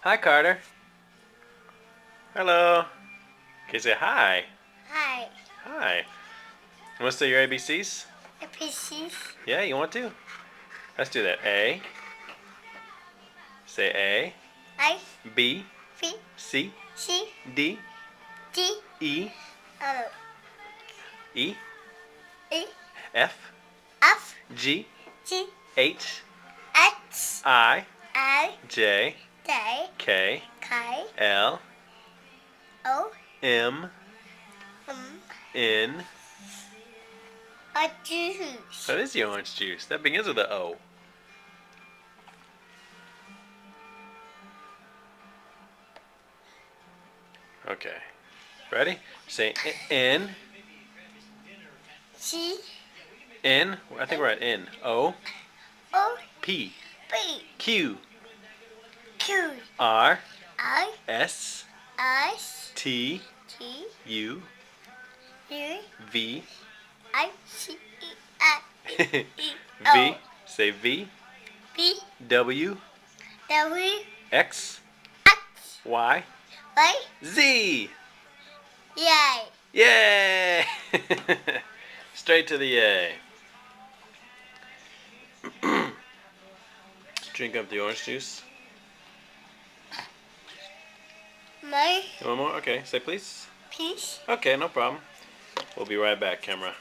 Hi, Carter. Hello. Okay, say hi. Hi. Hi. Want to say your ABCs? Pieces. Yeah, you want to? Let's do that. A. Say A. I. B. V. C. C. D. D. E. O. E. E. F. F. G. G. H. X. I. I. J. J. K. K. L. O. M. M. N. A juice. That is the orange juice. That begins with a O. Okay. Ready? Say N. C. N. I think we're at N. O. O. P. B. Q. Q. R. I. S. S. T. T. U. U. V. I. C. E. I. E. V. O. Say V. B. W. W. X. X. Y. Y. Z. Yay. Yay! Straight to the A. Drink up the orange juice. My You want more? Okay, say please. piece. Okay, no problem. We'll be right back, camera.